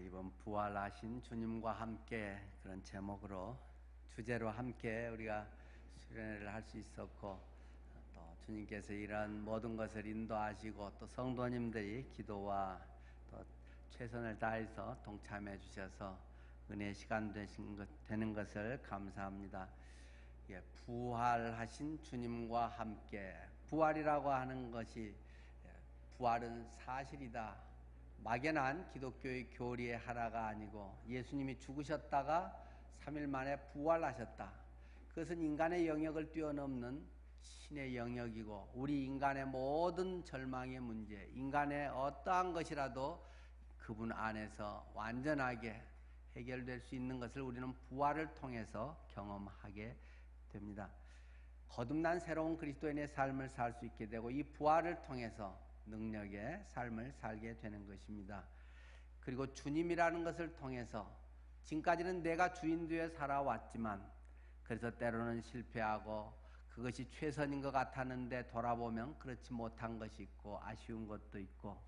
이번 부활하신 주님과 함께 그런 제목으로 주제로 함께 우리가 수련회를 할 수 있었고, 또 주님께서 이런 모든 것을 인도하시고 또 성도님들이 기도와 또 최선을 다해서 동참해 주셔서 은혜의 시간 되는 것을 감사합니다. 부활하신 주님과 함께, 부활이라고 하는 것이, 부활은 사실이다, 막연한 기독교의 교리의 하나가 아니고 예수님이 죽으셨다가 3일 만에 부활하셨다. 그것은 인간의 영역을 뛰어넘는 신의 영역이고, 우리 인간의 모든 절망의 문제, 인간의 어떠한 것이라도 그분 안에서 완전하게 해결될 수 있는 것을 우리는 부활을 통해서 경험하게 됩니다. 거듭난 새로운 그리스도인의 삶을 살 수 있게 되고, 이 부활을 통해서 능력의 삶을 살게 되는 것입니다. 그리고 주님이라는 것을 통해서, 지금까지는 내가 주인 되어 살아왔지만 그래서 때로는 실패하고 그것이 최선인 것 같았는데 돌아보면 그렇지 못한 것이 있고 아쉬운 것도 있고,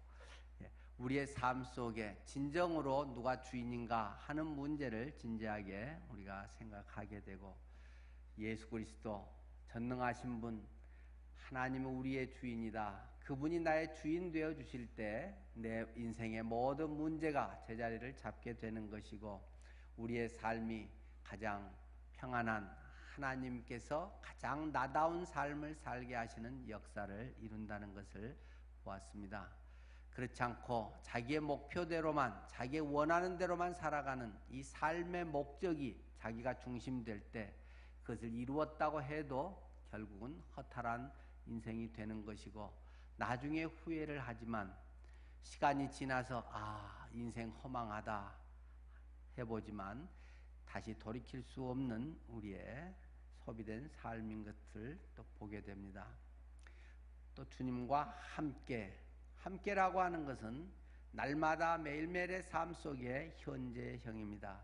우리의 삶 속에 진정으로 누가 주인인가 하는 문제를 진지하게 우리가 생각하게 되고, 예수 그리스도 전능하신 분, 하나님은 우리의 주인이다, 그분이 나의 주인 되어 주실 때 내 인생의 모든 문제가 제자리를 잡게 되는 것이고, 우리의 삶이 가장 평안한, 하나님께서 가장 나다운 삶을 살게 하시는 역사를 이룬다는 것을 보았습니다. 그렇지 않고 자기의 목표대로만, 자기의 원하는 대로만 살아가는 이 삶의 목적이 자기가 중심될 때 그것을 이루었다고 해도 결국은 허탈한 인생이 되는 것이고, 나중에 후회를 하지만 시간이 지나서 인생 허망하다 해보지만 다시 돌이킬 수 없는 우리의 소비된 삶인 것을 또 보게 됩니다. 또 주님과 함께라고 하는 것은 날마다 매일매일의 삶 속의 현재형입니다.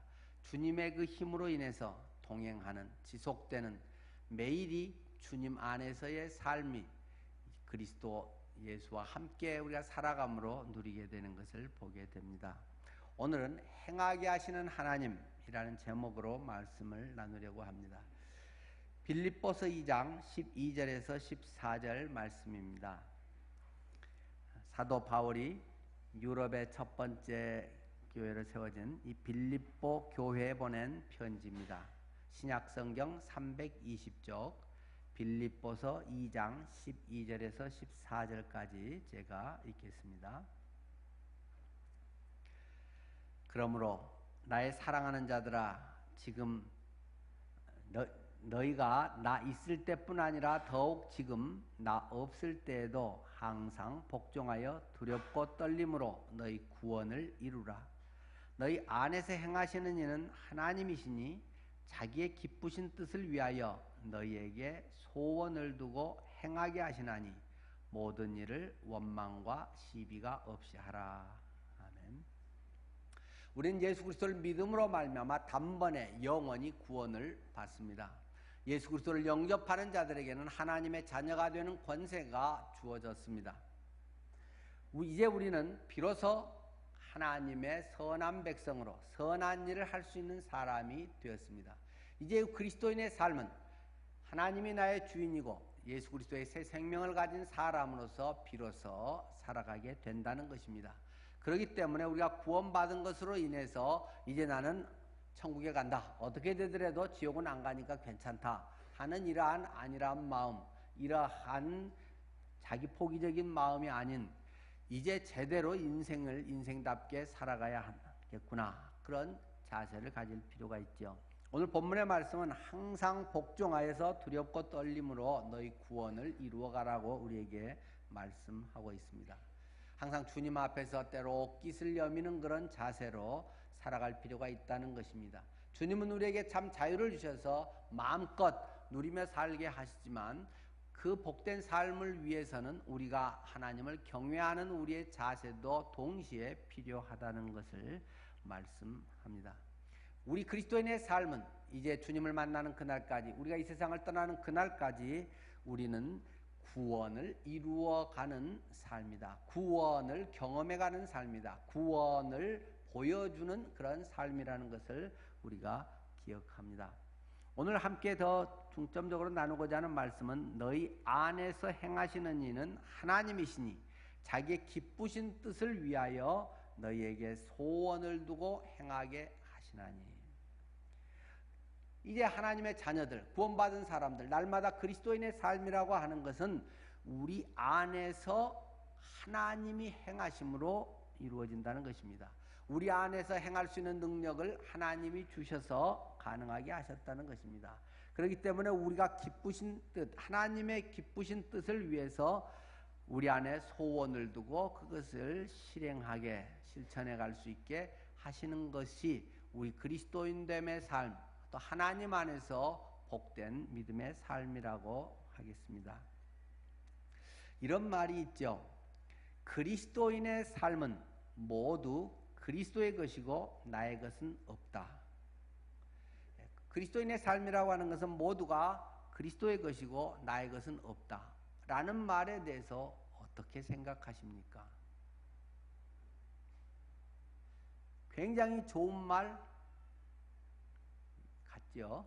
주님의 그 힘으로 인해서 동행하는, 지속되는, 매일이 주님 안에서의 삶이 그리스도 예수와 함께 우리가 살아감으로 누리게 되는 것을 보게 됩니다. 오늘은 행하게 하시는 하나님이라는 제목으로 말씀을 나누려고 합니다. 빌립보서 2장 12절에서 14절 말씀입니다. 사도 바울이 유럽의 첫 번째 교회로 세워진 이 빌립보 교회에 보낸 편지입니다. 신약성경 320쪽 빌립보서 2장 12절에서 14절까지 제가 읽겠습니다. 그러므로 나의 사랑하는 자들아, 지금 너희가 나 있을 때뿐 아니라 더욱 지금 나 없을 때에도 항상 복종하여 두렵고 떨림으로 너희 구원을 이루라. 너희 안에서 행하시는 이는 하나님이시니 자기의 기쁘신 뜻을 위하여 너희에게 소원을 두고 행하게 하시나니 모든 일을 원망과 시비가 없이 하라. 아멘. 우리는 예수 그리스도를 믿음으로 말미암아 단번에 영원히 구원을 받습니다. 예수 그리스도를 영접하는 자들에게는 하나님의 자녀가 되는 권세가 주어졌습니다. 이제 우리는 비로소 하나님의 선한 백성으로 선한 일을 할 수 있는 사람이 되었습니다. 이제 그리스도인의 삶은 하나님이 나의 주인이고 예수 그리스도의 새 생명을 가진 사람으로서 비로소 살아가게 된다는 것입니다. 그렇기 때문에 우리가 구원받은 것으로 인해서 이제 나는 천국에 간다, 어떻게 되더라도 지옥은 안 가니까 괜찮다 하는 이러한 안일한 마음, 이러한 자기 포기적인 마음이 아닌, 이제 제대로 인생을 인생답게 살아가야 하겠구나, 그런 자세를 가질 필요가 있죠. 오늘 본문의 말씀은 항상 복종하여서 두렵고 떨림으로 너희 구원을 이루어가라고 우리에게 말씀하고 있습니다. 항상 주님 앞에서 때로 옷깃을 여미는 그런 자세로 살아갈 필요가 있다는 것입니다. 주님은 우리에게 참 자유를 주셔서 마음껏 누리며 살게 하시지만, 그 복된 삶을 위해서는 우리가 하나님을 경외하는 우리의 자세도 동시에 필요하다는 것을 말씀합니다. 우리 그리스도인의 삶은 이제 주님을 만나는 그날까지, 우리가 이 세상을 떠나는 그날까지 우리는 구원을 이루어가는 삶이다. 구원을 경험해가는 삶이다. 구원을 보여주는 그런 삶이라는 것을 우리가 기억합니다. 오늘 함께 더 중점적으로 나누고자 하는 말씀은 너희 안에서 행하시는 이는 하나님이시니 자기의 기쁘신 뜻을 위하여 너희에게 소원을 두고 행하게 하시나니. 이제 하나님의 자녀들, 구원받은 사람들, 날마다 그리스도인의 삶이라고 하는 것은 우리 안에서 하나님이 행하심으로 이루어진다는 것입니다. 우리 안에서 행할 수 있는 능력을 하나님이 주셔서 가능하게 하셨다는 것입니다. 그렇기 때문에 우리가 기쁘신 뜻, 하나님의 기쁘신 뜻을 위해서 우리 안에 소원을 두고 그것을 실천해 갈 수 있게 하시는 것이 우리 그리스도인됨의 삶, 또 하나님 안에서 복된 믿음의 삶이라고 하겠습니다. 이런 말이 있죠. 그리스도인의 삶은 모두 그리스도의 것이고 나의 것은 없다. 그리스도인의 삶이라고 하는 것은 모두가 그리스도의 것이고 나의 것은 없다. 라는 말에 대해서 어떻게 생각하십니까? 굉장히 좋은 말 같죠?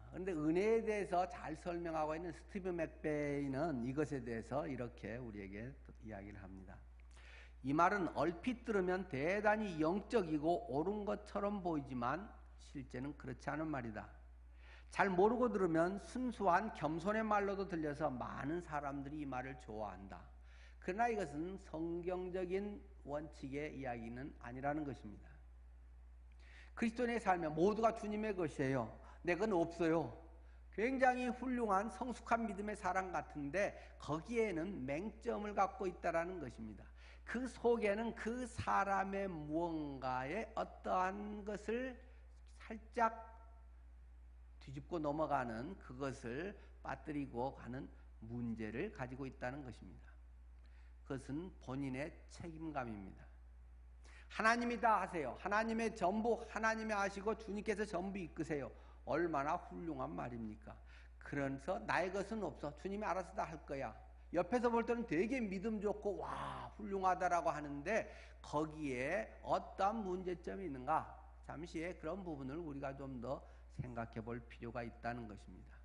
그런데 은혜에 대해서 잘 설명하고 있는 스티브 맥베이는 이것에 대해서 이렇게 우리에게 이야기를 합니다. 이 말은 얼핏 들으면 대단히 영적이고 옳은 것처럼 보이지만 실제는 그렇지 않은 말이다. 잘 모르고 들으면 순수한 겸손의 말로도 들려서 많은 사람들이 이 말을 좋아한다. 그러나 이것은 성경적인 원칙의 이야기는 아니라는 것입니다. 그리스도인의 삶에 모두가 주님의 것이에요. 내 건 없어요. 굉장히 훌륭한 성숙한 믿음의 사람 같은데 거기에는 맹점을 갖고 있다는 것입니다. 그 속에는 그 사람의 무언가의 어떠한 것을 살짝 뒤집고 넘어가는, 그것을 빠뜨리고 가는 문제를 가지고 있다는 것입니다. 그것은 본인의 책임감입니다. 하나님이 다 하세요. 하나님의 전부 하나님이 하시고 주님께서 전부 이끄세요. 얼마나 훌륭한 말입니까? 그래서 나의 것은 없어. 주님이 알아서 다 할 거야. 옆에서 볼 때는 되게 믿음 좋고 와 훌륭하다라고 하는데 거기에 어떠한 문제점이 있는가? 잠시 그런 부분을 우리가 좀 더 생각해 볼 필요가 있다는 것입니다.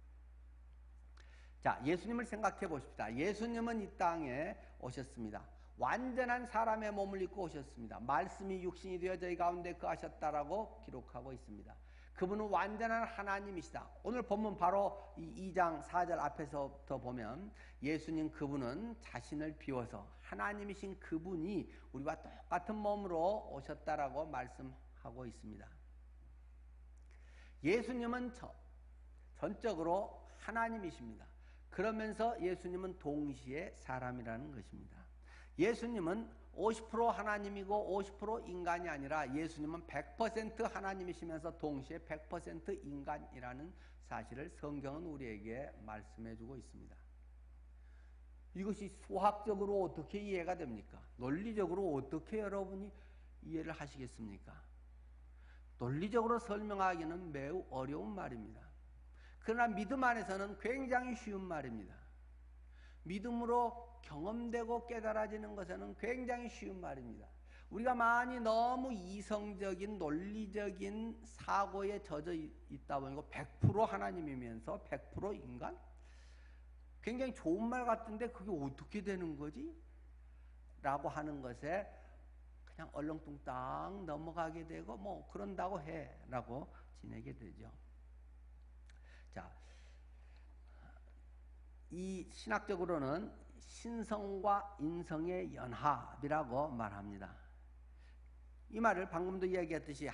자, 예수님을 생각해 보십시다. 예수님은 이 땅에 오셨습니다. 완전한 사람의 몸을 입고 오셨습니다. 말씀이 육신이 되어 저희 가운데 거하셨다라고 기록하고 있습니다. 그분은 완전한 하나님이시다. 오늘 본문 바로 이 2장 4절 앞에서부터 보면 예수님 그분은 자신을 비워서 하나님이신 그분이 우리와 똑같은 몸으로 오셨다라고 말씀하고 있습니다. 예수님은 전적으로 하나님이십니다. 그러면서 예수님은 동시에 사람이라는 것입니다. 예수님은 50% 하나님이고 50% 인간이 아니라 예수님은 100% 하나님이시면서 동시에 100% 인간이라는 사실을 성경은 우리에게 말씀해주고 있습니다. 이것이 수학적으로 어떻게 이해가 됩니까? 논리적으로 어떻게 여러분이 이해를 하시겠습니까? 논리적으로 설명하기는 매우 어려운 말입니다. 그러나 믿음 안에서는 굉장히 쉬운 말입니다. 믿음으로 경험되고 깨달아지는 것에는 굉장히 쉬운 말입니다. 우리가 많이 너무 이성적인 논리적인 사고에 젖어 있다 보니까 100% 하나님이면서 100% 인간? 굉장히 좋은 말 같은데 그게 어떻게 되는 거지? 라고 하는 것에 그냥 얼렁뚱땅 넘어가게 되고 뭐 그런다고 해 라고 지내게 되죠. 자, 이 신학적으로는 신성과 인성의 연합이라고 말합니다. 이 말을 방금도 이야기했듯이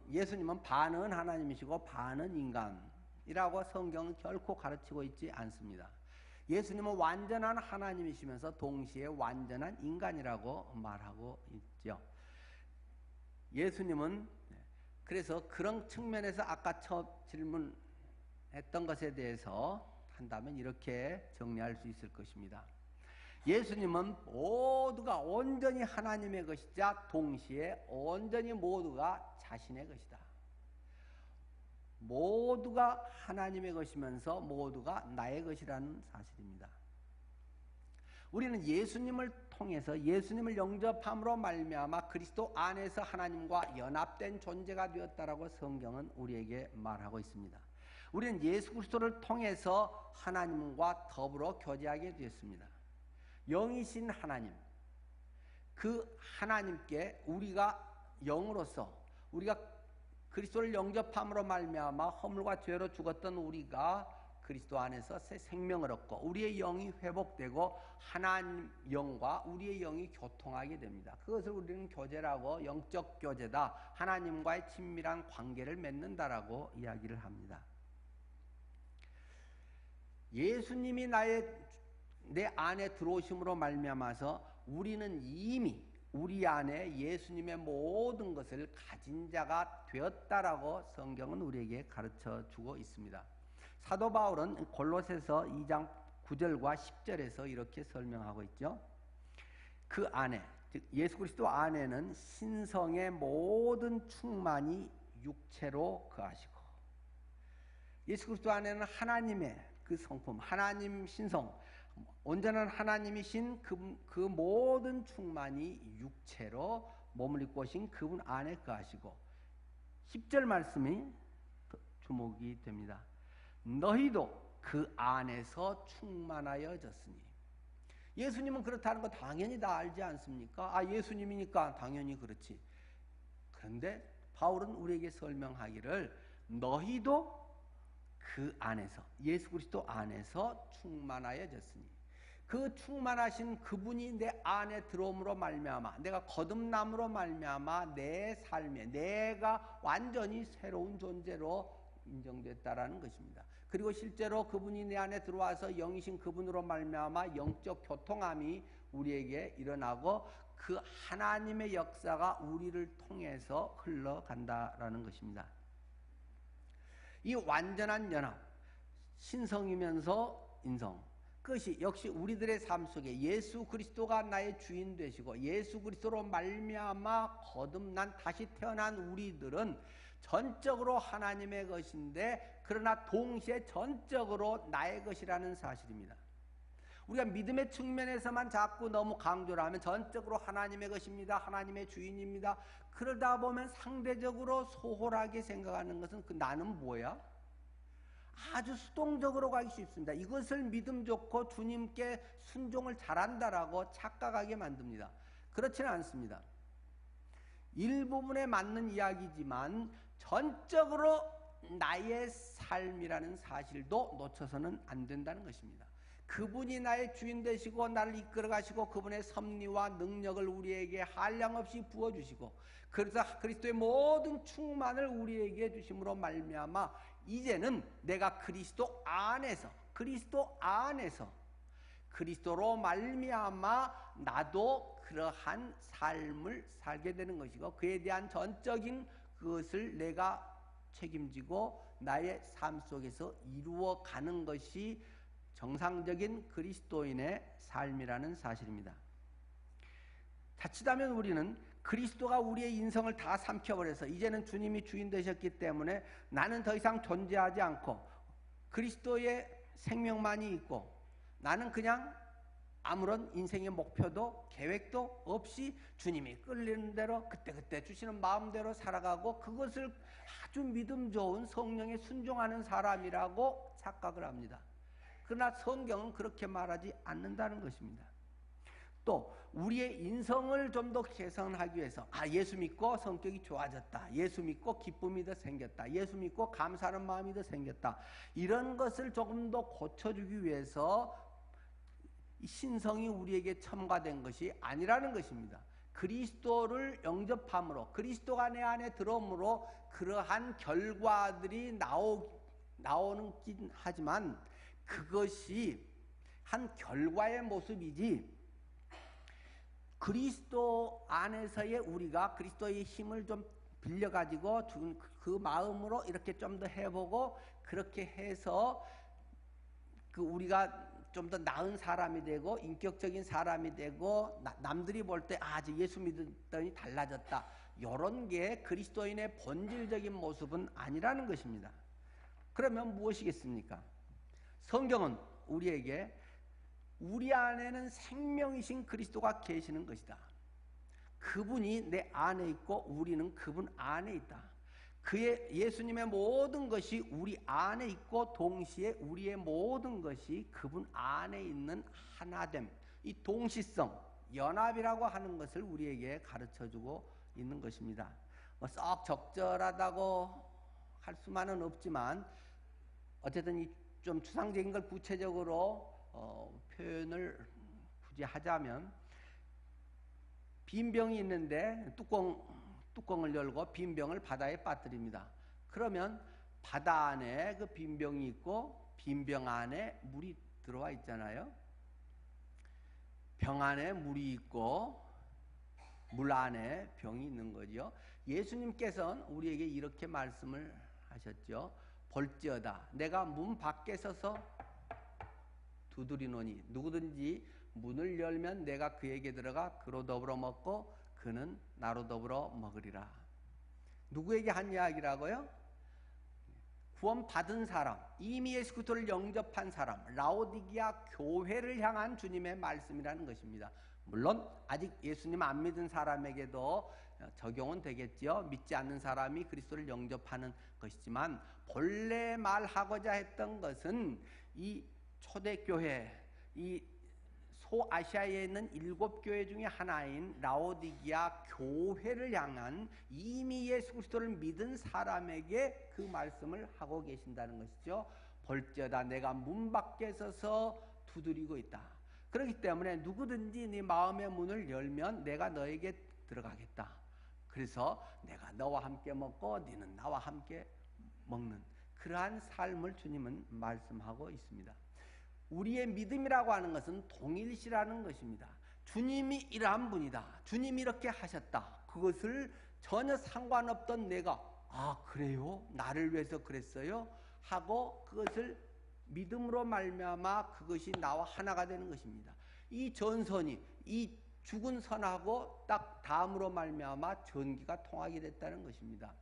예수님은 반은 하나님이시고 반은 인간이라고 성경은 결코 가르치고 있지 않습니다. 예수님은 완전한 하나님이시면서 동시에 완전한 인간이라고 말하고 있죠. 예수님은 그래서 그런 측면에서 아까 첫 질문했던 것에 대해서 한다면 이렇게 정리할 수 있을 것입니다. 예수님은 모두가 온전히 하나님의 것이자 동시에 온전히 모두가 자신의 것이다. 모두가 하나님의 것이면서 모두가 나의 것이라는 사실입니다. 우리는 예수님을 통해서 예수님을 영접함으로 말미암아 그리스도 안에서 하나님과 연합된 존재가 되었다라고 성경은 우리에게 말하고 있습니다. 우리는 예수 그리스도를 통해서 하나님과 더불어 교제하게 되었습니다. 영이신 하나님, 그 하나님께 우리가 영으로서 우리가 그리스도를 영접함으로 말미암아 허물과 죄로 죽었던 우리가 그리스도 안에서 새 생명을 얻고 우리의 영이 회복되고 하나님 영과 우리의 영이 교통하게 됩니다. 그것을 우리는 교제라고, 영적 교제다, 하나님과의 친밀한 관계를 맺는다라고 이야기를 합니다. 예수님이 내 안에 들어오심으로 말미암아서 우리는 이미 우리 안에 예수님의 모든 것을 가진 자가 되었다라고 성경은 우리에게 가르쳐 주고 있습니다. 사도 바울은 골로새서 2장 9절과 10절에서 이렇게 설명하고 있죠. 그 안에, 즉 예수 그리스도 안에는 신성의 모든 충만이 육체로 거하시고, 예수 그리스도 안에는 하나님의 그 성품, 하나님 신성, 온전한 하나님이신 그 모든 충만이 육체로 몸을 입고 오신 그분 안에 거하시고, 10절 말씀이 주목이 됩니다. 너희도 그 안에서 충만하여졌으니. 예수님은 그렇다는 거 당연히 다 알지 않습니까? 아, 예수님이니까 당연히 그렇지. 그런데 바울은 우리에게 설명하기를 너희도 그 안에서, 예수 그리스도 안에서 충만하여졌으니, 그 충만하신 그분이 내 안에 들어옴으로 말미암아, 내가 거듭남으로 말미암아 내 삶에 내가 완전히 새로운 존재로 인정됐다라는 것입니다. 그리고 실제로 그분이 내 안에 들어와서 영이신 그분으로 말미암아 영적 교통함이 우리에게 일어나고 그 하나님의 역사가 우리를 통해서 흘러간다라는 것입니다. 이 완전한 연합, 신성이면서 인성, 그것이 역시 우리들의 삶 속에 예수 그리스도가 나의 주인 되시고 예수 그리스도로 말미암아 거듭난 다시 태어난 우리들은 전적으로 하나님의 것인데 그러나 동시에 전적으로 나의 것이라는 사실입니다. 우리가 믿음의 측면에서만 자꾸 너무 강조를 하면 전적으로 하나님의 것입니다, 하나님의 주인입니다. 그러다 보면 상대적으로 소홀하게 생각하는 것은 그 나는 뭐야? 아주 수동적으로 가기 쉽습니다. 이것을 믿음 좋고 주님께 순종을 잘한다라고 착각하게 만듭니다. 그렇지는 않습니다. 일부분에 맞는 이야기지만 전적으로 나의 삶이라는 사실도 놓쳐서는 안 된다는 것입니다. 그분이 나의 주인 되시고 나를 이끌어 가시고 그분의 섭리와 능력을 우리에게 한량없이 부어주시고 그래서 그리스도의 모든 충만을 우리에게 주심으로 말미암아 이제는 내가 그리스도 안에서 그리스도로 말미암아 나도 그러한 삶을 살게 되는 것이고 그에 대한 전적인 그것을 내가 책임지고 나의 삶 속에서 이루어가는 것이 정상적인 그리스도인의 삶이라는 사실입니다. 자칫하면 우리는 그리스도가 우리의 인성을 다 삼켜버려서 이제는 주님이 주인 되셨기 때문에 나는 더 이상 존재하지 않고 그리스도의 생명만이 있고 나는 그냥 아무런 인생의 목표도 계획도 없이 주님이 끌리는 대로 그때그때 주시는 마음대로 살아가고 그것을 아주 믿음 좋은 성령에 순종하는 사람이라고 착각을 합니다. 그러나 성경은 그렇게 말하지 않는다는 것입니다. 또 우리의 인성을 좀 더 개선하기 위해서 예수 믿고 성격이 좋아졌다, 예수 믿고 기쁨이 더 생겼다, 예수 믿고 감사하는 마음이 더 생겼다, 이런 것을 조금 더 고쳐주기 위해서 신성이 우리에게 첨가된 것이 아니라는 것입니다. 그리스도를 영접함으로 그리스도가 내 안에 들어옴으로 그러한 결과들이 나오긴 하지만 그것이 한 결과의 모습이지 그리스도 안에서의 우리가 그리스도의 힘을 좀 빌려가지고 그 마음으로 이렇게 좀 더 해보고 그렇게 해서 우리가 좀 더 나은 사람이 되고 인격적인 사람이 되고 남들이 볼 때 예수 믿었더니 달라졌다, 이런 게 그리스도인의 본질적인 모습은 아니라는 것입니다. 그러면 무엇이겠습니까? 성경은 우리에게 우리 안에는 생명이신 그리스도가 계시는 것이다. 그분이 내 안에 있고 우리는 그분 안에 있다. 그의 예수님의 모든 것이 우리 안에 있고 동시에 우리의 모든 것이 그분 안에 있는 하나됨, 이 동시성, 연합이라고 하는 것을 우리에게 가르쳐주고 있는 것입니다. 썩 적절하다고 할 수만은 없지만 어쨌든 이 좀 추상적인 걸 구체적으로 표현을 굳이 하자면, 빈 병이 있는데 뚜껑을 열고 빈 병을 바다에 빠뜨립니다. 그러면 바다 안에 그 빈 병이 있고 빈 병 안에 물이 들어와 있잖아요. 병 안에 물이 있고 물 안에 병이 있는 거죠. 예수님께서는 우리에게 이렇게 말씀을 하셨죠. 볼지어다 내가 문 밖에 서서 두드리노니 누구든지 문을 열면 내가 그에게 들어가 그로 더불어 먹고 그는 나로 더불어 먹으리라. 누구에게 한 이야기라고요? 구원 받은 사람, 이미 예수 그리스도를 영접한 사람, 라오디게아 교회를 향한 주님의 말씀이라는 것입니다. 물론 아직 예수님 안 믿은 사람에게도 적용은 되겠죠. 믿지 않는 사람이 그리스도를 영접하는 것이지만, 본래 말하고자 했던 것은 이 초대교회, 이 소아시아에 있는 7교회 중에 하나인 라오디게아 교회를 향한 이미 예수 그리스도를 믿은 사람에게 그 말씀을 하고 계신다는 것이죠. 볼지어다 내가 문 밖에 서서 두드리고 있다. 그렇기 때문에 누구든지 네 마음의 문을 열면 내가 너에게 들어가겠다. 그래서 내가 너와 함께 먹고 너는 나와 함께 먹는 그러한 삶을 주님은 말씀하고 있습니다. 우리의 믿음이라고 하는 것은 동일시라는 것입니다. 주님이 이러한 분이다. 주님이 이렇게 하셨다. 그것을 전혀 상관없던 내가 그래요? 나를 위해서 그랬어요? 하고 그것을 믿음으로 말미암아 그것이 나와 하나가 되는 것입니다. 이 전선이 이 죽은 선하고 딱 다음으로 말미암아 전기가 통하게 됐다는 것입니다.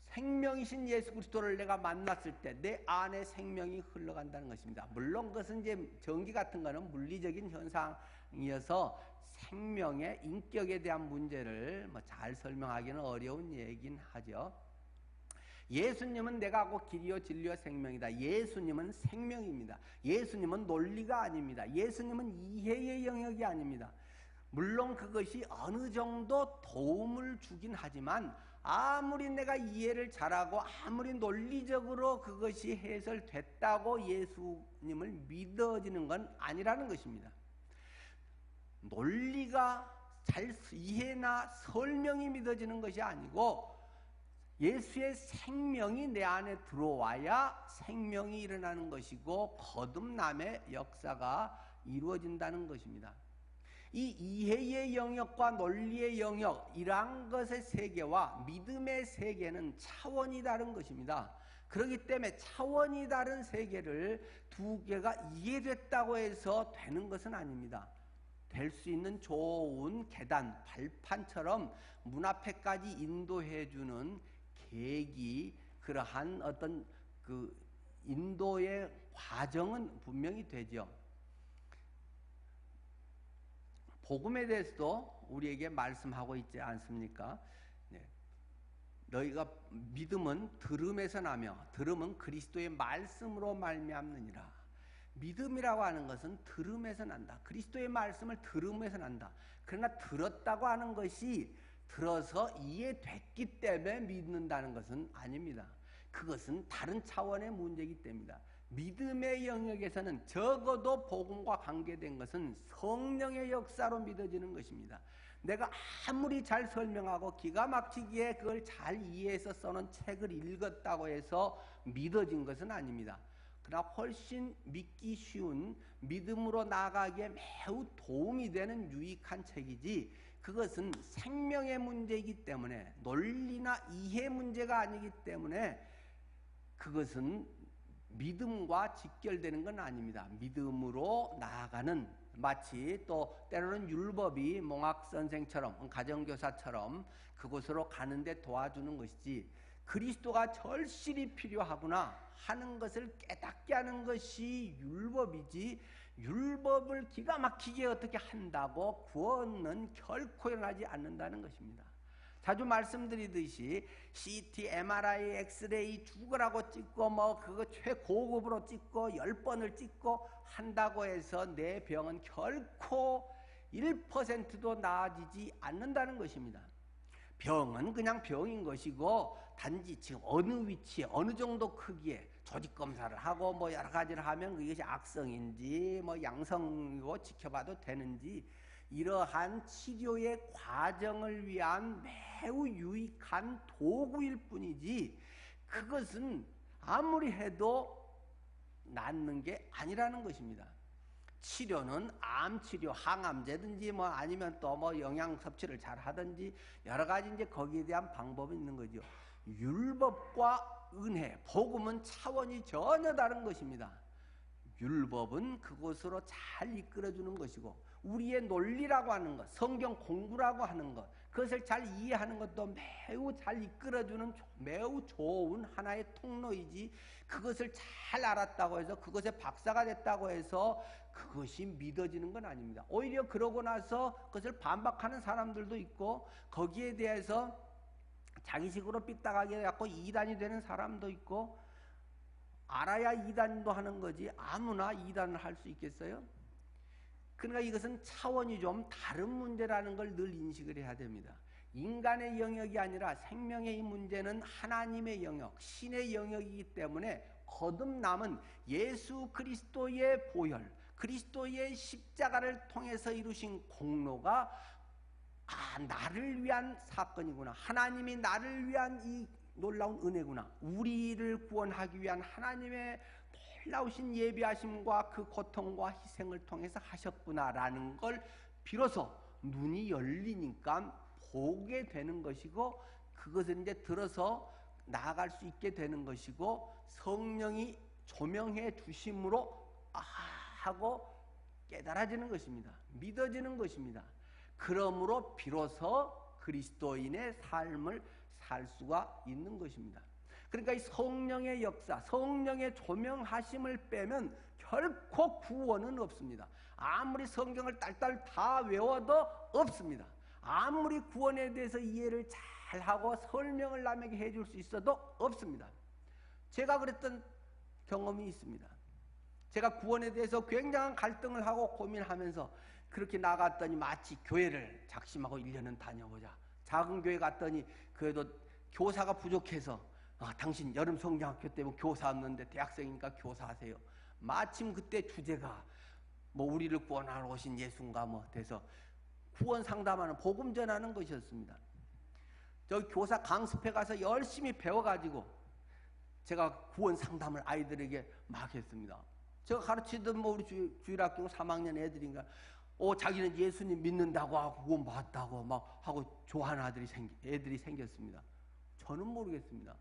생명이신 예수 그리스도를 내가 만났을 때 내 안에 생명이 흘러간다는 것입니다. 물론 그것은 이제 전기 같은 거는 물리적인 현상이어서 생명의 인격에 대한 문제를 잘 설명하기는 어려운 얘기긴 하죠. 예수님은 내가 곧 길이요 진리요 생명이다. 예수님은 생명입니다. 예수님은 논리가 아닙니다. 예수님은 이해의 영역이 아닙니다. 물론 그것이 어느 정도 도움을 주긴 하지만 아무리 내가 이해를 잘하고 아무리 논리적으로 그것이 해설됐다고 예수님을 믿어지는 건 아니라는 것입니다. 논리가 잘 이해나 설명이 믿어지는 것이 아니고 예수의 생명이 내 안에 들어와야 생명이 일어나는 것이고 거듭남의 역사가 이루어진다는 것입니다. 이 이해의 영역과 논리의 영역, 이러한 것의 세계와 믿음의 세계는 차원이 다른 것입니다. 그렇기 때문에 차원이 다른 세계를 두 개가 이해됐다고 해서 되는 것은 아닙니다. 될 수 있는 좋은 계단, 발판처럼 문 앞에까지 인도해주는 계기, 그러한 어떤 그 인도의 과정은 분명히 되죠. 복음에 대해서도 우리에게 말씀하고 있지 않습니까? 네. 너희가 믿음은 들음에서 나며 들음은 그리스도의 말씀으로 말미암느니라. 믿음이라고 하는 것은 들음에서 난다. 그리스도의 말씀을 들음에서 난다. 그러나 들었다고 하는 것이 들어서 이해됐기 때문에 믿는다는 것은 아닙니다. 그것은 다른 차원의 문제이기 때문이다. 믿음의 영역에서는 적어도 복음과 관계된 것은 성령의 역사로 믿어지는 것입니다. 내가 아무리 잘 설명하고 기가 막히게 그걸 잘 이해해서 써놓은 책을 읽었다고 해서 믿어진 것은 아닙니다. 그러나 훨씬 믿기 쉬운, 믿음으로 나아가기에 매우 도움이 되는 유익한 책이지, 그것은 생명의 문제이기 때문에 논리나 이해 문제가 아니기 때문에 그것은 믿음과 직결되는 건 아닙니다. 믿음으로 나아가는, 마치 또 때로는 율법이 몽학선생처럼 가정교사처럼 그곳으로 가는데 도와주는 것이지, 그리스도가 절실히 필요하구나 하는 것을 깨닫게 하는 것이 율법이지, 율법을 기가 막히게 어떻게 한다고 구원은 결코 일어나지 않는다는 것입니다. 자주 말씀드리듯이 CT, MRI, 엑스레이 죽으라고 찍고 뭐 그거 최고급으로 찍고 10번을 찍고 한다고 해서 내 병은 결코 1%도 나아지지 않는다는 것입니다. 병은 그냥 병인 것이고 단지 지금 어느 위치에 어느 정도 크기에 조직 검사를 하고 뭐 여러 가지를 하면 그것이 악성인지 뭐 양성이고 지켜봐도 되는지, 이러한 치료의 과정을 위한 매우 유익한 도구일 뿐이지 그것은 아무리 해도 낫는 게 아니라는 것입니다. 치료는 암치료, 항암제든지 뭐 아니면 또 뭐 영양 섭취를 잘 하든지 여러 가지 이제 거기에 대한 방법이 있는 거죠. 율법과 은혜, 복음은 차원이 전혀 다른 것입니다. 율법은 그곳으로 잘 이끌어주는 것이고, 우리의 논리라고 하는 것, 성경 공부라고 하는 것, 그것을 잘 이해하는 것도 매우 잘 이끌어주는 매우 좋은 하나의 통로이지, 그것을 잘 알았다고 해서 그것에 박사가 됐다고 해서 그것이 믿어지는 건 아닙니다. 오히려 그러고 나서 그것을 반박하는 사람들도 있고, 거기에 대해서 자기식으로 삐딱하게 갖고 이단이 되는 사람도 있고, 알아야 이단도 하는 거지 아무나 이단을 할 수 있겠어요? 그러니까 이것은 차원이 좀 다른 문제라는 걸 늘 인식을 해야 됩니다. 인간의 영역이 아니라 생명의 이 문제는 하나님의 영역, 신의 영역이기 때문에 거듭남은 예수 그리스도의 보혈, 그리스도의 십자가를 통해서 이루신 공로가 나를 위한 사건이구나, 하나님이 나를 위한 이 놀라운 은혜구나, 우리를 구원하기 위한 하나님의 놀라우신 예비하심과 그 고통과 희생을 통해서 하셨구나라는 걸 비로소 눈이 열리니까 보게 되는 것이고, 그것을 이제 들어서 나아갈 수 있게 되는 것이고, 성령이 조명해 주심으로 하고 깨달아지는 것입니다. 믿어지는 것입니다. 그러므로 비로소 그리스도인의 삶을 살 수가 있는 것입니다. 그러니까 이 성령의 역사, 성령의 조명하심을 빼면 결코 구원은 없습니다. 아무리 성경을 딸딸 다 외워도 없습니다. 아무리 구원에 대해서 이해를 잘하고 설명을 남에게 해줄 수 있어도 없습니다. 제가 그랬던 경험이 있습니다. 제가 구원에 대해서 굉장한 갈등을 하고 고민하면서 그렇게 나갔더니 마치 교회를 작심하고 1년은 다녀보자. 작은 교회 갔더니 그래도 교사가 부족해서 당신 여름 성경학교 때문에 교사 없는데 대학생이니까 교사하세요. 마침 그때 주제가 뭐 우리를 구원하러 오신 예수인가 뭐 돼서 구원 상담하는, 복음 전하는 것이었습니다. 저 교사 강습회 가서 열심히 배워가지고 제가 구원 상담을 아이들에게 막 했습니다. 제가 가르치던 뭐 우리 주일학교 3학년 애들인가 자기는 예수님 믿는다고 하고 구원 받았다고 막 하고 좋아하는 애들이 생겼습니다. 저는 모르겠습니다.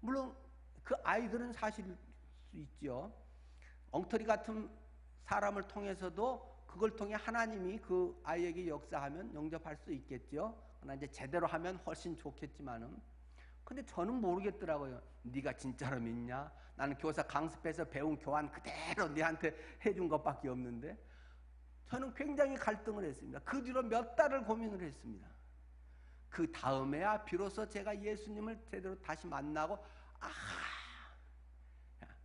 물론 그 아이들은 사실 수 있죠. 엉터리 같은 사람을 통해서도 그걸 통해 하나님이 그 아이에게 역사하면 영접할 수 있겠죠. 그러나 이제 제대로 하면 훨씬 좋겠지만은, 근데 저는 모르겠더라고요. 네가 진짜로 믿냐? 나는 교사 강습해서 배운 교환 그대로 네한테 해준 것밖에 없는데. 저는 굉장히 갈등을 했습니다. 그 뒤로 몇 달을 고민을 했습니다. 그 다음에야 비로소 제가 예수님을 제대로 다시 만나고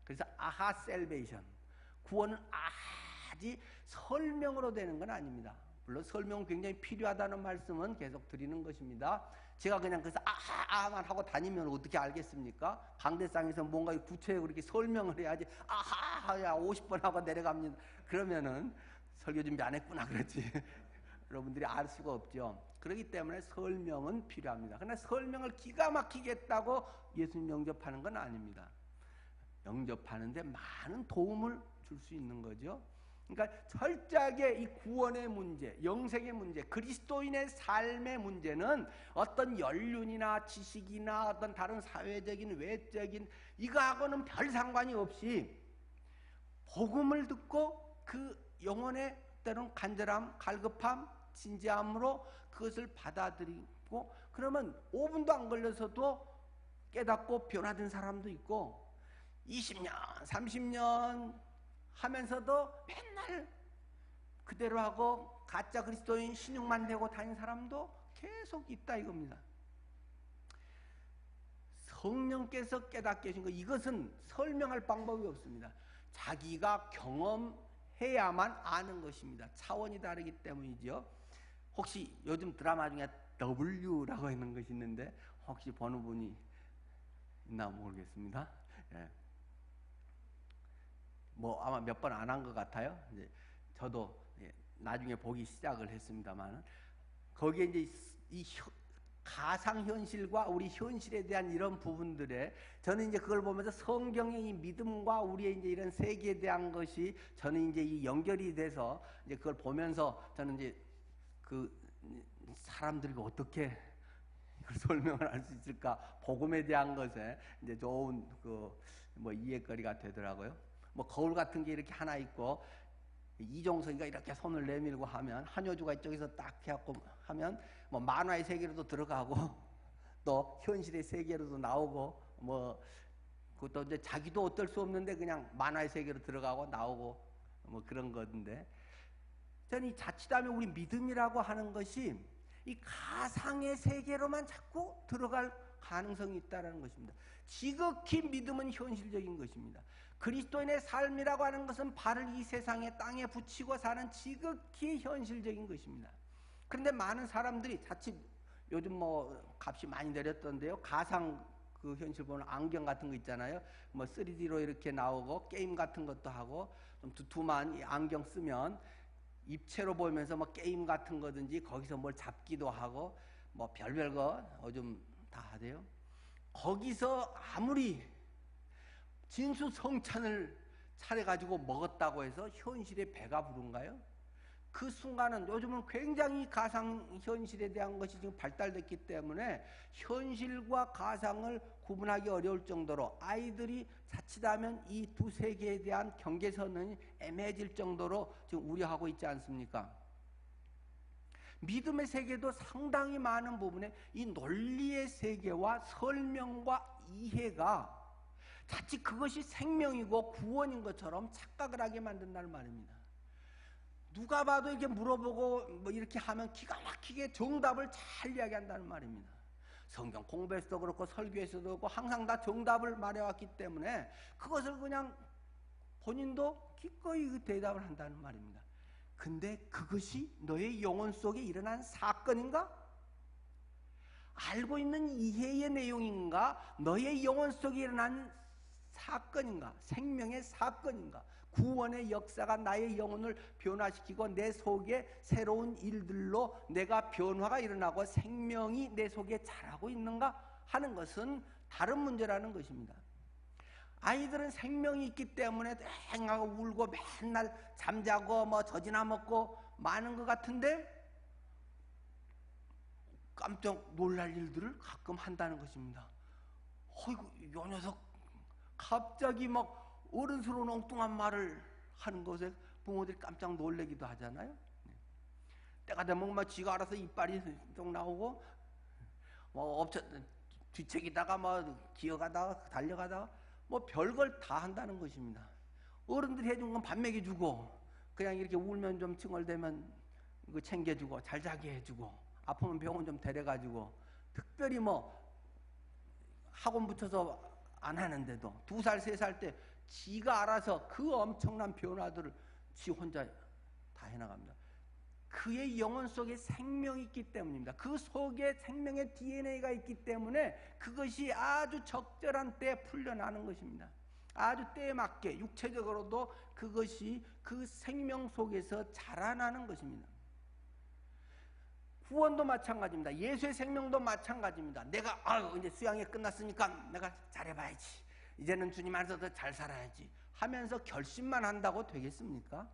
그래서 아하 셀베이션, 구원은 아직 설명으로 되는 건 아닙니다. 물론 설명은 굉장히 필요하다는 말씀은 계속 드리는 것입니다. 제가 그냥 그래서 아하만 하고 다니면 어떻게 알겠습니까? 강대상에서 뭔가 구체적으로 그렇게 설명을 해야지 아하야 50번 하고 내려갑니다. 그러면은 설교 준비 안 했구나 그렇지. 여러분들이 알 수가 없죠. 그렇기 때문에 설명은 필요합니다. 그러나 설명을 기가 막히게 했다고 예수님 영접하는 건 아닙니다. 영접하는데 많은 도움을 줄 수 있는 거죠. 그러니까 철저하게 이 구원의 문제, 영생의 문제, 그리스도인의 삶의 문제는 어떤 연륜이나 지식이나 어떤 다른 사회적인 외적인 이거하고는 별 상관이 없이 복음을 듣고 그 영혼의 때로는 간절함, 갈급함, 진지함으로 그것을 받아들이고, 그러면 5분도 안 걸려서도 깨닫고 변화된 사람도 있고 20년, 30년 하면서도 맨날 그대로 하고 가짜 그리스도인 신용만 내고 다닌 사람도 계속 있다 이겁니다. 성령께서 깨닫게 해준 것, 이것은 설명할 방법이 없습니다. 자기가 경험해야만 아는 것입니다. 차원이 다르기 때문이죠. 혹시 요즘 드라마 중에 W라고 있는 것이 있는데 혹시 보는 분이 있나 모르겠습니다. 예. 뭐 아마 몇 번 안 한 것 같아요. 이제 저도 나중에 보기 시작을 했습니다만, 거기에 이제 이 가상현실과 우리 현실에 대한 이런 부분들에 저는 이제 그걸 보면서 성경의 이 믿음과 우리의 이제 이런 세계에 대한 것이 저는 이제 이 연결이 돼서 이제 그걸 보면서 저는 이제 그 사람들과 어떻게 이걸 설명을 할 수 있을까, 복음에 대한 것에 이제 좋은 그 뭐 이해거리가 되더라고요. 뭐 거울 같은 게 이렇게 하나 있고 이종석이가 이렇게 손을 내밀고 하면 한효주가 이쪽에서 딱 해갖고 하면 뭐 만화의 세계로도 들어가고 또 현실의 세계로도 나오고 뭐 그것도 이제 자기도 어쩔 수 없는데 그냥 만화의 세계로 들어가고 나오고 뭐 그런 건데, 저는 이 자칫하면 우리 믿음이라고 하는 것이 이 가상의 세계로만 자꾸 들어갈 가능성이 있다는 것입니다. 지극히 믿음은 현실적인 것입니다. 그리스도인의 삶이라고 하는 것은 발을 이 세상의 땅에 붙이고 사는 지극히 현실적인 것입니다. 그런데 많은 사람들이 자칫 요즘 뭐 값이 많이 내렸던데요, 가상 그 현실 보는 안경 같은 거 있잖아요. 뭐 3D로 이렇게 나오고 게임 같은 것도 하고 좀 두툼한 이 안경 쓰면 입체로 보이면서 뭐 게임 같은 거든지 거기서 뭘 잡기도 하고 뭐 별별 거 요즘 다 하대요. 거기서 아무리 진수성찬을 차려가지고 먹었다고 해서 현실에 배가 부른가요? 그 순간은 요즘은 굉장히 가상현실에 대한 것이 지금 발달됐기 때문에 현실과 가상을 구분하기 어려울 정도로 아이들이 자칫하면 이 두 세계에 대한 경계선이 애매해질 정도로 지금 우려하고 있지 않습니까? 믿음의 세계도 상당히 많은 부분에 이 논리의 세계와 설명과 이해가 자칫 그것이 생명이고 구원인 것처럼 착각을 하게 만든다는 말입니다. 누가 봐도 이렇게 물어보고 뭐 이렇게 하면 기가 막히게 정답을 잘 이야기한다는 말입니다. 성경 공부에서도 그렇고 설교에서도 그렇고 항상 다 정답을 말해왔기 때문에 그것을 그냥 본인도 기꺼이 그 대답을 한다는 말입니다. 근데 그것이 너의 영혼 속에 일어난 사건인가? 알고 있는 이해의 내용인가? 너의 영혼 속에 일어난 사건인가? 생명의 사건인가? 구원의 역사가 나의 영혼을 변화시키고 내 속에 새로운 일들로 내가 변화가 일어나고 생명이 내 속에 자라고 있는가 하는 것은 다른 문제라는 것입니다. 아이들은 생명이 있기 때문에 땡하고 울고 맨날 잠자고 뭐 젖이나 먹고 많은 것 같은데 깜짝 놀랄 일들을 가끔 한다는 것입니다. 어이구, 요 녀석 갑자기 막 어른스러운 엉뚱한 말을 하는 것에 부모들이 깜짝 놀라기도 하잖아요. 때가 되면 막 지가 알아서 이빨이 좀 나오고 뭐 뒤척이다가 뭐 기어가다가 달려가다가 뭐 별걸 다 한다는 것입니다. 어른들이 해준 건 밥 먹여주고 그냥 이렇게 울면 좀 칭얼대면 이거 챙겨주고 잘 자게 해주고 아프면 병원 좀 데려가지고 특별히 뭐 학원 붙여서 안 하는데도 2살, 3살 때 지가 알아서 그 엄청난 변화들을 지 혼자 다 해나갑니다. 그의 영혼 속에 생명이 있기 때문입니다. 그 속에 생명의 DNA가 있기 때문에 그것이 아주 적절한 때에 풀려나는 것입니다. 아주 때에 맞게 육체적으로도 그것이 그 생명 속에서 자라나는 것입니다. 구원도 마찬가지입니다. 예수의 생명도 마찬가지입니다. 내가 이제 수양이 끝났으니까 내가 잘해봐야지. 이제는 주님 안에서 더 잘 살아야지 하면서 결심만 한다고 되겠습니까?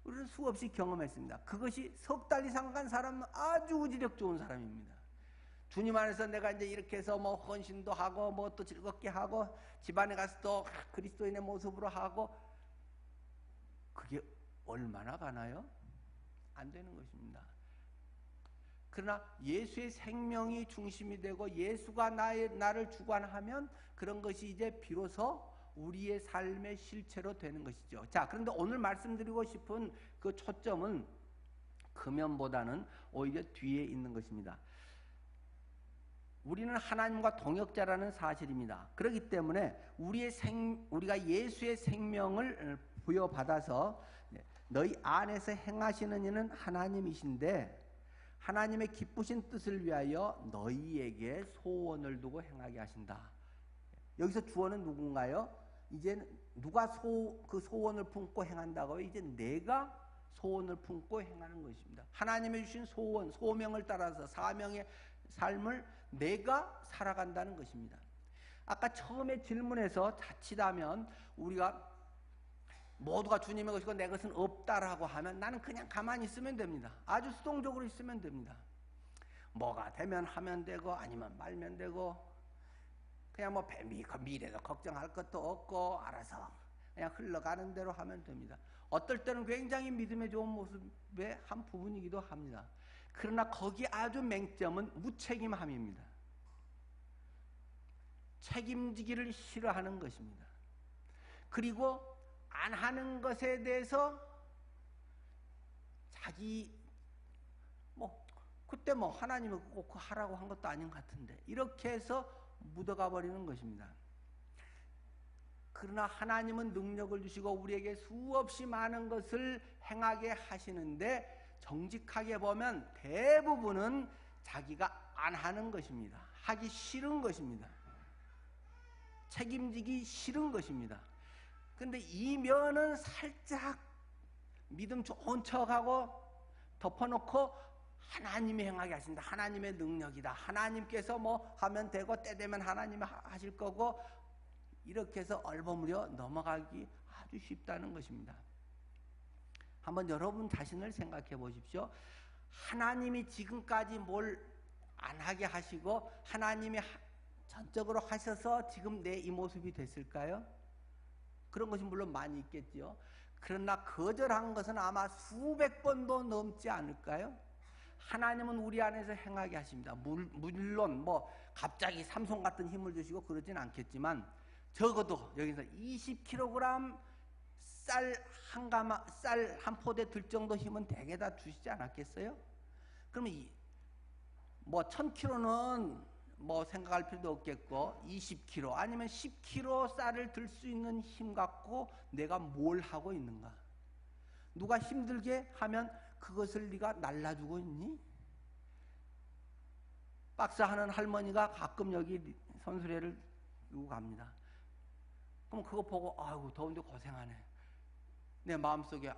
우리는 수없이 경험했습니다. 그것이 석 달 이상 간 사람은 아주 의지력 좋은 사람입니다. 주님 안에서 내가 이제 이렇게 해서 뭐 헌신도 하고 뭐 또 즐겁게 하고 집안에 가서 또 그리스도인의 모습으로 하고 그게 얼마나 가나요? 안 되는 것입니다. 그러나 예수의 생명이 중심이 되고 예수가 나를 주관하면 그런 것이 이제 비로소 우리의 삶의 실체로 되는 것이죠. 자, 그런데 오늘 말씀드리고 싶은 그 초점은 금연보다는 오히려 뒤에 있는 것입니다. 우리는 하나님과 동역자라는 사실입니다. 그렇기 때문에 우리가 예수의 생명을 부여받아서 너희 안에서 행하시는 이는 하나님이신데 하나님의 기쁘신 뜻을 위하여 너희에게 소원을 두고 행하게 하신다. 여기서 주어는 누군가요? 이제 누가 그 소원을 품고 행한다고요? 이제 내가 소원을 품고 행하는 것입니다. 하나님의 주신 소원, 소명을 따라서 사명의 삶을 내가 살아간다는 것입니다. 아까 처음에 질문에서 자칫하면 우리가 모두가 주님의 것이고 내 것은 없다라고 하면 나는 그냥 가만히 있으면 됩니다. 아주 수동적으로 있으면 됩니다. 뭐가 되면 하면 되고 아니면 말면 되고 그냥 뭐 미래도 걱정할 것도 없고 알아서 그냥 흘러가는 대로 하면 됩니다. 어떨 때는 굉장히 믿음의 좋은 모습의 한 부분이기도 합니다. 그러나 거기 아주 맹점은 무책임함입니다. 책임지기를 싫어하는 것입니다. 그리고 안 하는 것에 대해서 자기 그때 하나님이 꼭 하라고 한 것도 아닌 것 같은데 이렇게 해서 묻어가 버리는 것입니다. 그러나 하나님은 능력을 주시고 우리에게 수없이 많은 것을 행하게 하시는데 정직하게 보면 대부분은 자기가 안 하는 것입니다. 하기 싫은 것입니다. 책임지기 싫은 것입니다. 근데 이 면은 살짝 믿음 좋은 척하고 덮어놓고 하나님이 행하게 하신다. 하나님의 능력이다. 하나님께서 하면 되고 때 되면 하나님이 하실 거고 이렇게 해서 얼버무려 넘어가기 아주 쉽다는 것입니다. 한번 여러분 자신을 생각해 보십시오. 하나님이 지금까지 뭘 안 하게 하시고 하나님이 전적으로 하셔서 지금 내 이 모습이 됐을까요? 그런 것이 물론 많이 있겠지요. 그러나 거절한 것은 아마 수백 번도 넘지 않을까요? 하나님은 우리 안에서 행하게 하십니다. 물론 갑자기 삼손 같은 힘을 주시고 그러진 않겠지만 적어도 여기서 20kg 쌀 한 포대 들 정도 힘은 대개 다 주시지 않았겠어요? 그러면 1000kg는 생각할 필요도 없겠고 20kg 아니면 10kg 쌀을 들 수 있는 힘 갖고 내가 뭘 하고 있는가? 누가 힘들게 하면 그것을 네가 날라주고 있니? 박사하는 할머니가 가끔 여기 선수레를 두고 갑니다. 그럼 그거 보고 아이고 더운데 고생하네. 내 마음속에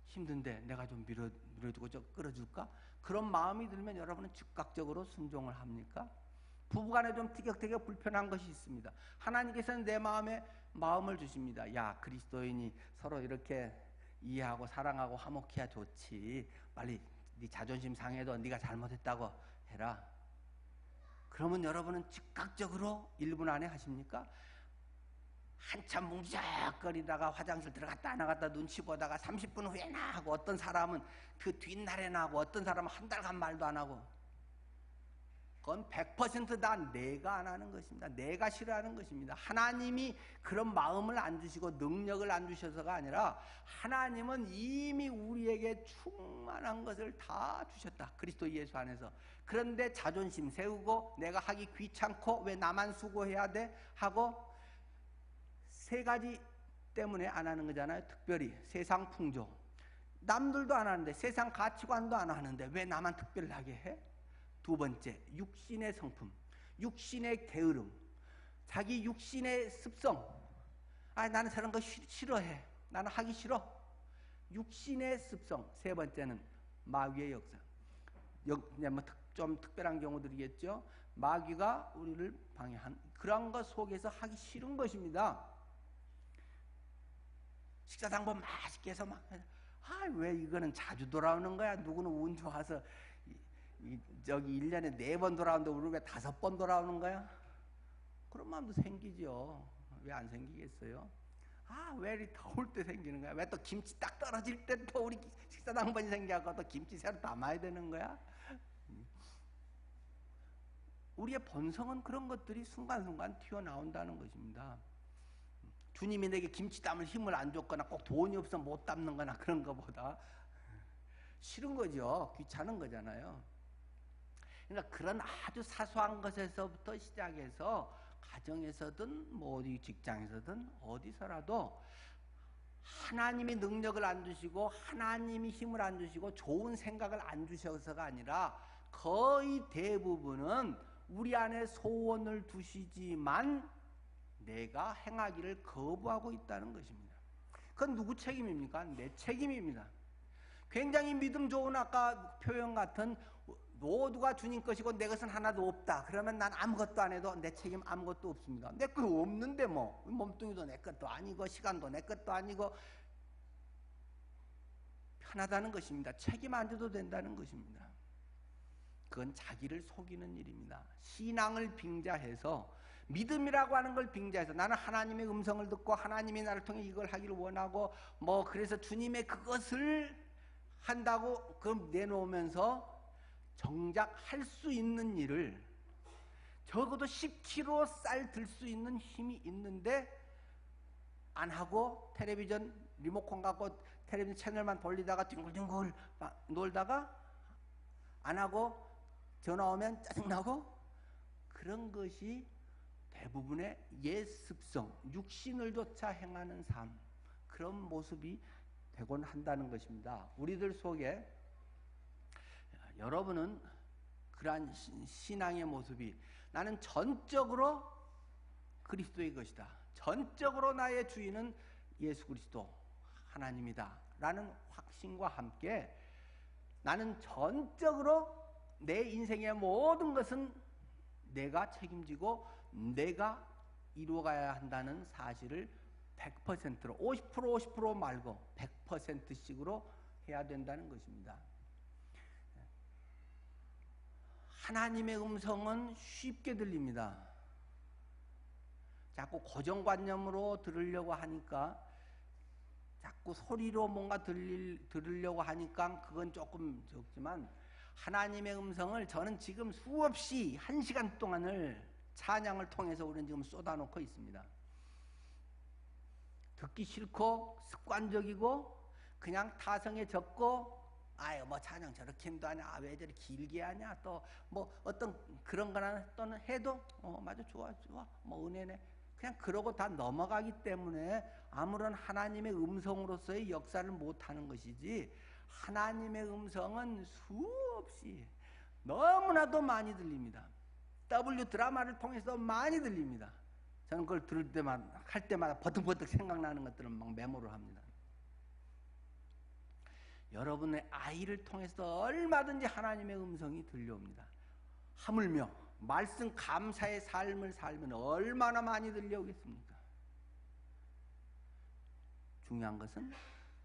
힘든데 내가 좀 밀어주고 끌어줄까? 그런 마음이 들면 여러분은 즉각적으로 순종을 합니까? 부부간에 좀 티격태격 불편한 것이 있습니다. 하나님께서는 내 마음에 마음을 주십니다. 야, 그리스도인이 서로 이렇게 이해하고 사랑하고 화목해야 좋지. 빨리 네 자존심 상해도 네가 잘못했다고 해라. 그러면 여러분은 즉각적으로 1분 안에 하십니까? 한참 뭉적거리다가 화장실 들어갔다 안 나갔다 눈치 보다가 30분 후에 나 하고 어떤 사람은 그 뒷날에 나고 어떤 사람은 한 달간 말도 안 하고 그건 100% 다 내가 안 하는 것입니다. 내가 싫어하는 것입니다. 하나님이 그런 마음을 안 주시고 능력을 안 주셔서가 아니라 하나님은 이미 우리에게 충만한 것을 다 주셨다. 그리스도 예수 안에서. 그런데 자존심 세우고 내가 하기 귀찮고 왜 나만 수고해야 돼? 하고 세 가지 때문에 안 하는 거잖아요. 특별히 세상 풍조. 남들도 안 하는데 세상 가치관도 안 하는데 왜 나만 특별하게 해? 두 번째, 육신의 성품, 육신의 게으름, 자기 육신의 습성. 나는 저런 거 싫어해. 나는 하기 싫어. 육신의 습성. 세 번째는 마귀의 역사. 좀 특별한 경우들이겠죠. 마귀가 우리를 방해한 그런 것 속에서 하기 싫은 것입니다. 식사당번 맛있게 해서 왜 이거는 자주 돌아오는 거야? 누구는 운 좋아서 저기 1년에 4번 돌아오는데 우리 왜 5번 돌아오는 거야? 그런 마음도 생기죠. 왜 안 생기겠어요? 왜 이리 더울 때 생기는 거야? 왜 또 김치 딱 떨어질 때 또 우리 식사당번이 생겨서 또 김치 새로 담아야 되는 거야? 우리의 본성은 그런 것들이 순간순간 튀어나온다는 것입니다. 주님이 내게 김치 담을 힘을 안 줬거나 꼭 돈이 없어 못 담는 거나 그런 거보다 싫은 거죠. 귀찮은 거잖아요. 그러니까 그런 아주 사소한 것에서부터 시작해서 가정에서든 뭐 어디 직장에서든 어디서라도 하나님이 능력을 안 주시고 하나님이 힘을 안 주시고 좋은 생각을 안 주셔서가 아니라 거의 대부분은 우리 안에 소원을 두시지만 내가 행하기를 거부하고 있다는 것입니다. 그건 누구 책임입니까? 내 책임입니다. 굉장히 믿음 좋은 아까 표현 같은 모두가 주님 것이고 내 것은 하나도 없다. 그러면 난 아무것도 안 해도 내 책임 아무것도 없습니다. 내 거 없는데 뭐 몸뚱이도 내 것도 아니고 시간도 내 것도 아니고 편하다는 것입니다. 책임 안 져도 된다는 것입니다. 그건 자기를 속이는 일입니다. 신앙을 빙자해서 믿음이라고 하는 걸 빙자해서 나는 하나님의 음성을 듣고 하나님이 나를 통해 이걸 하기를 원하고 뭐 그래서 주님의 그것을 한다고 그럼 내놓으면서 정작 할 수 있는 일을 적어도 10kg 쌀 들 수 있는 힘이 있는데 안 하고 텔레비전 리모컨 갖고 텔레비전 채널만 돌리다가 뒹굴뒹굴 놀다가 안 하고 전화 오면 짜증나고 그런 것이 대부분의 옛습성, 육신을 조차 행하는 삶 그런 모습이 되곤 한다는 것입니다. 우리들 속에 여러분은 그러한 신앙의 모습이 나는 전적으로 그리스도의 것이다. 전적으로 나의 주인은 예수 그리스도 하나님이다. 라는 확신과 함께 나는 전적으로 내 인생의 모든 것은 내가 책임지고 내가 이루어가야 한다는 사실을 100%로 50% 말고 100%씩으로 해야 된다는 것입니다. 하나님의 음성은 쉽게 들립니다. 자꾸 고정관념으로 들으려고 하니까 자꾸 소리로 뭔가 들으려고 하니까 그건 조금 적지만 하나님의 음성을 저는 지금 수없이 1시간 동안을 찬양을 통해서 우리는 지금 쏟아놓고 있습니다. 듣기 싫고 습관적이고 그냥 타성에 적고 아유 뭐 찬양 저렇게 힘도 하냐 왜 저렇게 길게 하냐 또 뭐 어떤 그런 거나 또는 해도 맞아 좋아 뭐 은혜네 그냥 그러고 다 넘어가기 때문에 아무런 하나님의 음성으로서의 역사를 못하는 것이지 하나님의 음성은 수없이 너무나도 많이 들립니다. W 드라마를 통해서 많이 들립니다. 저는 그걸 들을 때마다 할 때마다 버뜩버뜩 생각나는 것들은 막 메모를 합니다. 여러분의 아이를 통해서 얼마든지 하나님의 음성이 들려옵니다. 하물며 말씀 감사의 삶을 살면 얼마나 많이 들려오겠습니까? 중요한 것은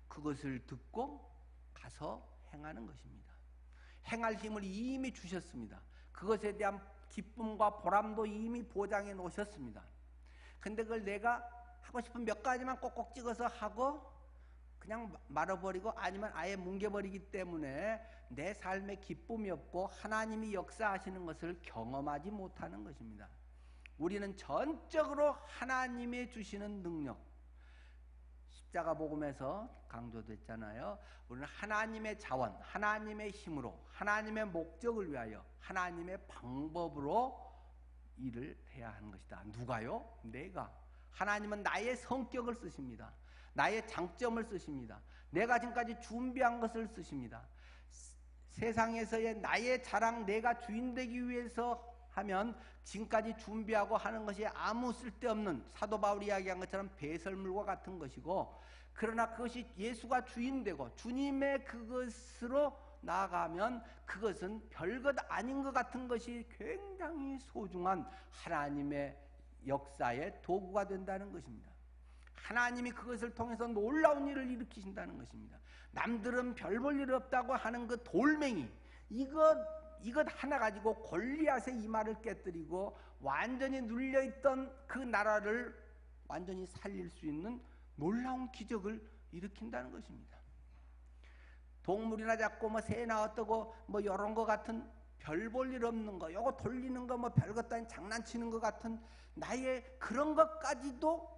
그것을 듣고 가서 행하는 것입니다. 행할 힘을 이미 주셨습니다. 그것에 대한 기쁨과 보람도 이미 보장해 놓으셨습니다. 근데 그걸 내가 하고 싶은 몇 가지만 꼭꼭 찍어서 하고 그냥 말아버리고 아니면 아예 뭉개버리기 때문에 내 삶에 기쁨이 없고 하나님이 역사하시는 것을 경험하지 못하는 것입니다. 우리는 전적으로 하나님의 주시는 능력, 십자가 복음에서 강조됐잖아요. 우리는 하나님의 자원, 하나님의 힘으로, 하나님의 목적을 위하여, 하나님의 방법으로 일을 해야 하는 것이다. 누가요? 내가. 하나님은 나의 성격을 쓰십니다. 나의 장점을 쓰십니다. 내가 지금까지 준비한 것을 쓰십니다. 세상에서의 나의 자랑, 내가 주인 되기 위해서 하면 지금까지 준비하고 하는 것이 아무 쓸데없는 사도 바울이 이야기한 것처럼 배설물과 같은 것이고 그러나 그것이 예수가 주인 되고 주님의 그것으로 나아가면 그것은 별것 아닌 것 같은 것이 굉장히 소중한 하나님의 역사의 도구가 된다는 것입니다. 하나님이 그것을 통해서 놀라운 일을 일으키신다는 것입니다. 남들은 별 볼 일 없다고 하는 그 돌멩이 이것 하나 가지고 골리앗의 이마를 깨뜨리고 완전히 눌려있던 그 나라를 완전히 살릴 수 있는 놀라운 기적을 일으킨다는 것입니다. 동물이나 잡고 뭐 새나 어떠고 뭐 이런 거 같은 별 볼 일 없는 거 요거 돌리는 거 뭐 별것도 아닌 장난치는 것 같은 나의 그런 것까지도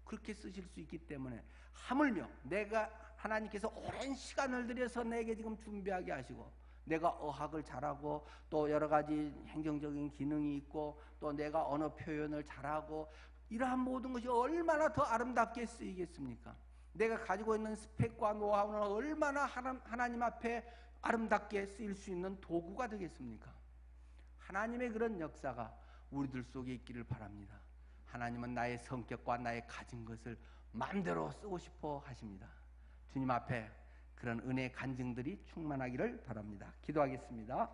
그렇게 쓰실 수 있기 때문에 하물며 내가 하나님께서 오랜 시간을 들여서 내게 지금 준비하게 하시고 내가 어학을 잘하고 또 여러 가지 행정적인 기능이 있고 또 내가 언어 표현을 잘하고 이러한 모든 것이 얼마나 더 아름답게 쓰이겠습니까? 내가 가지고 있는 스펙과 노하우는 얼마나 하나님 앞에 아름답게 쓰일 수 있는 도구가 되겠습니까? 하나님의 그런 역사가 우리들 속에 있기를 바랍니다. 하나님은 나의 성격과 나의 가진 것을 마음대로 쓰고 싶어 하십니다. 주님 앞에 그런 은혜의 간증들이 충만하기를 바랍니다. 기도하겠습니다.